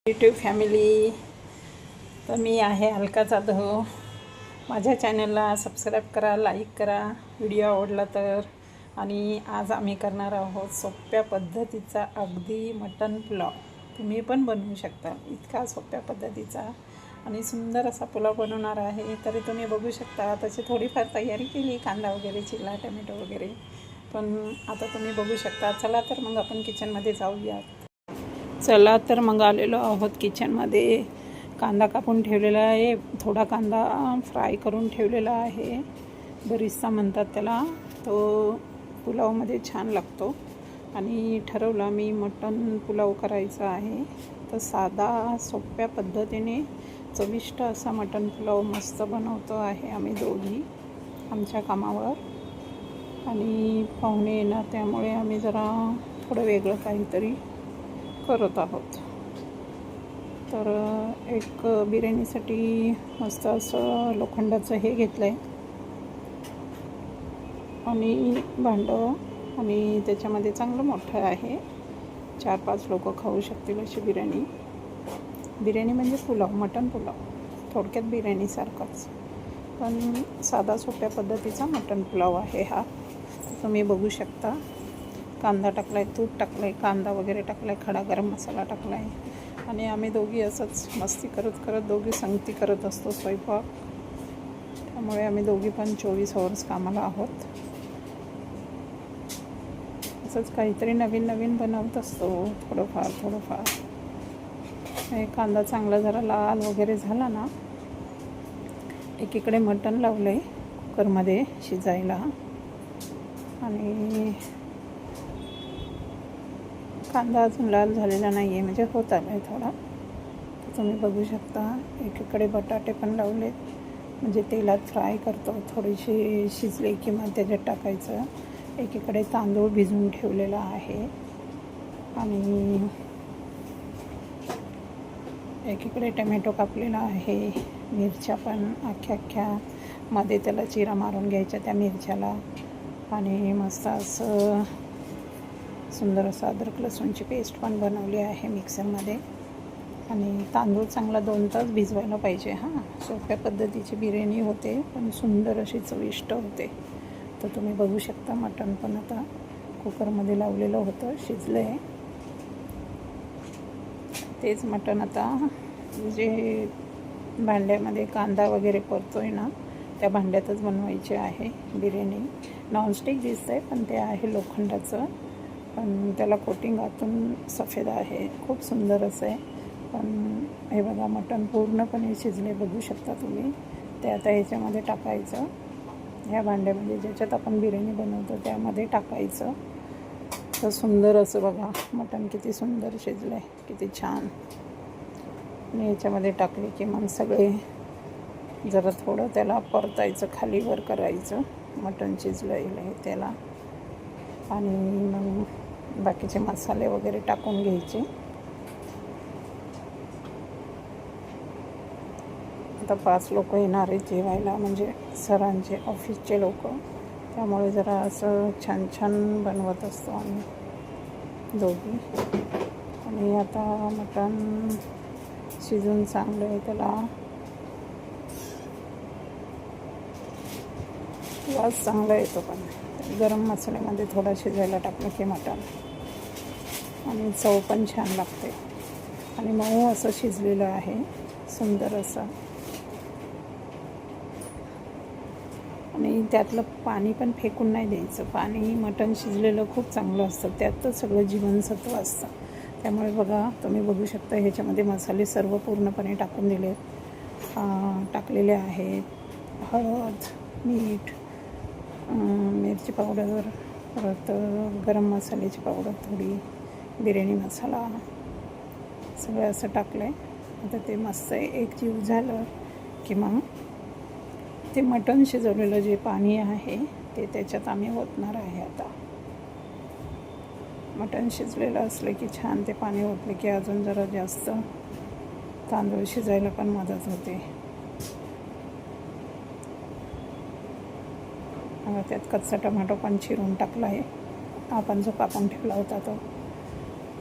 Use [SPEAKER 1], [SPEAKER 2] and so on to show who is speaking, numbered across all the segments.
[SPEAKER 1] YouTube family, तर मी आहे अलका जाधव. माझ्या चॅनलला सबस्क्राईब करा, लाईक करा व्हिडिओ आवडला तर. आणि आज आम्ही करणार आहोत सोप्या पद्धतीचा अगदी मटण पुलाव. तुम्ही पण बनवू शकता, इतका सोप्या पद्धतीचा आणि सुंदर असा पुलाव बनवणार आहे. तरी तुम्ही बघू शकता. तशी थोडीफार तयारी केली, कांदा वगैरे चिरला, टमॅटो वगैरे, पण आता तुम्ही बघू शकता. चला तर मग आपण किचनमध्ये जाऊयात. चला तर मग आलेलो आहोत किचनमध्ये. कांदा कापून ठेवलेला आहे, थोडा कांदा फ्राय करून ठेवलेला आहे. बरिस्ता म्हणतात त्याला. तो पुलावमध्ये छान लागतो. आणि ठरवला मी मटण पुलाव करायचा आहे. तर साधा सोप्या पद्धतीने चविष्ट असा मटण पुलाव मस्त बनवतो आहे आम्ही दोघी आमच्या कामावर. आणि पाहुणे येणार, त्यामुळे आम्ही जरा थोडं वेगळं काहीतरी करत आहोत. तर एक बिर्याणीसाठी मस्त असं लोखंडाचं हे घेतलं आहे आणि भांडं, आणि त्याच्यामध्ये चांगलं मोठं आहे. 4-5 लोक खाऊ शकतील अशी बिर्याणी. बिर्याणी म्हणजे पुलाव, मटण पुलाव, थोडक्यात बिर्याणीसारखाच, पण साधा सोप्या पद्धतीचा मटण पुलाव आहे हा. तुम्ही बघू शकता. कांदा टाकला आहे, तूप टाकलं आहे, कांदा वगैरे टाकला आहे, खडा गरम मसाला टाकला आहे. आणि आम्ही दोघी असंच मस्ती करत करत दोघी संगती करत असतो स्वयंपाक. त्यामुळे आम्ही दोघी पण 24 आवर्स कामाला आहोत. असंच काहीतरी नवीन नवीन बनवत असतो, थोडंफार. कांदा चांगला जरा लाल वगैरे झाला ना, एकीकडे मटण लावलं आहे कुकरमध्ये शिजायला. आणि कांदा अजून लाल झालेला नाही आहे, म्हणजे होत आला आहे थोडा. तर तुम्ही बघू शकता. एकीकडे बटाटे पण लावलेत, म्हणजे तेलात फ्राय करतो. थोडीशी शिजले की मग त्याच्यात टाकायचं. एकीकडे तांदूळ भिजवून ठेवलेला आहे. आणि एकीकडे टमॅटो कापलेला आहे. मिरच्या पण अख्ख्या मध्ये त्याला चिरा मारून घ्यायच्या त्या मिरच्याला. आणि मस्त असं सुंदर असं अद्रक लसूणची पेस्ट पण बनवली आहे मिक्सरमध्ये. आणि तांदूळ चांगला 2 तास भिजवायला पाहिजे. हां, सोप्या पद्धतीची बिर्याणी होते, पण सुंदर अशी चविष्ट होते. तर तुम्ही बघू शकता. मटण पण आता कुकरमध्ये लावलेलं होतं, शिजलं आहे. तेच मटण आता जे भांड्यामध्ये कांदा वगैरे परतो आहे ना, त्या भांड्यातच बनवायची आहे बिर्याणी. नॉनस्टिक दिसतं आहे, पण ते आहे लोखंडाचं. पण त्याला कोटिंग आतून सफेद आहे, खूप सुंदर असं आहे. पण हे बघा, मटण पूर्णपणे शिजले, बघू शकता तुम्ही. ते आता ह्याच्यामध्ये टाकायचं. ह्या भांड्यामध्ये ज्याच्यात आपण बिर्याणी बनवतो त्यामध्ये टाकायचं. तर सुंदर असं बघा, मटण किती सुंदर शिजलं आहे, किती छान. आणि ह्याच्यामध्ये टाकले की मग सगळे जरा थोडं त्याला परतायचं, खाली वर करायचं. मटण शिजलं आहे त्याला. आणि मग बाकीचे मसाले वगैरे टाकून घ्यायचे. आता 5 लोक येणार आहेत जेवायला, म्हणजे सरांचे ऑफिसचे लोक. त्यामुळे जरा असं छान बनवत असतो आम्ही दोघी. आणि आता मटण शिजून चांगलं आहे, त्याला वास चांगला येतो. पण गरम मसाल्यामध्ये थोडा शिजायला टाकलं की मटण, आणि चव पण छान लागते. आणि मऊ असं शिजलेलं आहे, सुंदर असं. आणि त्यातलं पाणी पण फेकून नाही द्यायचं. पाणी मटण शिजलेलं खूप चांगलं असतं, त्यातच सगळं जीवनसत्व असतं. त्यामुळे बघा, तुम्ही बघू शकता. ह्याच्यामध्ये मसाले सर्व पूर्णपणे टाकलेले आहेत. हळद, मीठ, मिरची पावडर, परत गरम मसाल्याची पावडर थोडी, बिर्याणी मसाला, सगळं असं टाकलं आहे. आता ते मस्त एकजीव झालं की मग ते मटण शिजवलेलं जे पाणी आहे ते त्याच्यात आम्ही ओतणार आहे. आता मटण शिजलेलं असलं की छान ते पाणी ओतलं की अजून जरा जास्त तांदूळ शिजायला पण मदत होते. त्यात कच्चा टोमॅटो पण चिरून टाकला आहे. आपण जो कापून ठेवला होता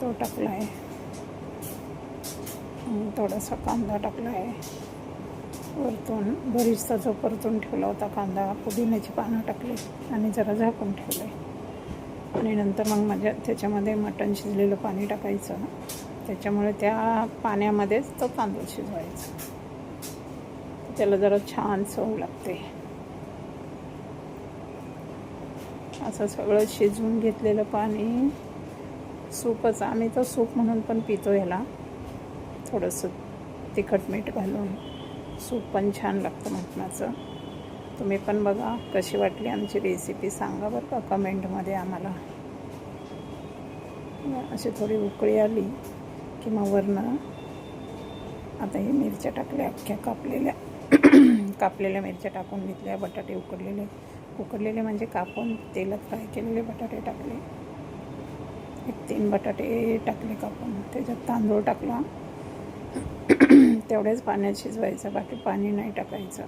[SPEAKER 1] तो टाकला आहे. थोडासा कांदा टाकला आहे वरतून. बरीचसा जो परतून ठेवला होता कांदा, पुदिन्याची पानं टाकली आणि जरा झाकून ठेवलं आहे. आणि नंतर मग त्याच्यामध्ये मटण शिजलेलं पाणी टाकायचं. त्याच्यामुळे त्या पाण्यामध्येच तो तांदूळ शिजवायचा. त्याला जरा छान चव लागते. असं सगळं शिजवून घेतलेलं पाणी, सूपच, आम्ही तर सूप म्हणून पण पितो याला. थोडंसं तिखट मीठ घालून सूप पण छान लागतं मटणाचं. तुम्ही पण बघा कशी वाटली आमची रेसिपी, सांगा बरं का कमेंटमध्ये आम्हाला. अशी थोडी उकळी आली की मग वरनं आता हे मिरच्या टाकल्या, अख्ख्या कापलेल्या मिरच्या टाकून घेतल्या. बटाटे उकडलेले म्हणजे कापून तेलात फ्राय केलेले बटाटे टाकले. 1-3 बटाटे टाकले कापून. त्याच्यात तांदूळ टाकला. तेवढ्याच पाण्यात शिजवायचं, बाकी पाणी नाही टाकायचं.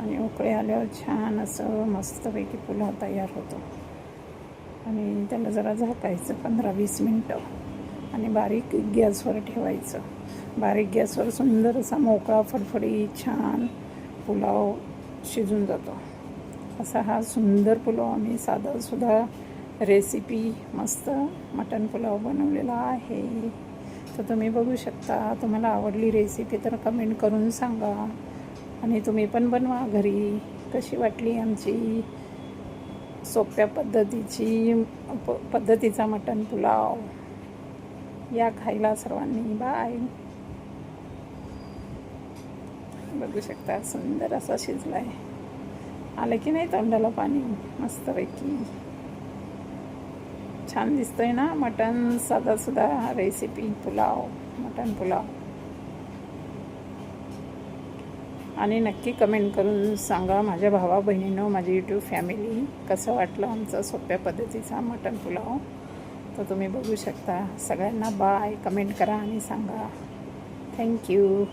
[SPEAKER 1] आणि उकळी आल्यावर छान असं मस्तपैकी पुलाव तयार होतो. आणि त्याला जरा झाकायचं 15-20 मिनटं आणि बारीक गॅसवर ठेवायचं. बारीक गॅसवर सुंदर असा मोकळा फडफडीत छान पुलाव शिजून जातो. असा हा सुंदर पुलाव आम्ही साधासुद्धा रेसिपी मस्त मटण पुलाव बनवलेला आहे. तर तुम्ही बघू शकता. तुम्हाला आवडली रेसिपी तर कमेंट करून सांगा. आणि तुम्ही पण बनवा घरी. कशी वाटली आमची सोप्या पद्धतीचा मटण पुलाव. या खायला सर्वांनी. बाय. बघू शकता सुंदर असा शिजला आहे. आलं की नाही तोंडाला पाणी मस्तपैकी. छान दिसतोय ना मटण. साधासुद्धा रेसिपी पुलाव, मटण पुलाव. आणि नक्की कमेंट करून सांगा माझ्या भावा बहिणींनो, माझी यूट्यूब फॅमिली, कसं वाटलं आमचं सोप्या पद्धतीचा मटण पुलाव. तर तुम्ही बघू शकता. सगळ्यांना बाय. कमेंट करा आणि सांगा. थँक्यू.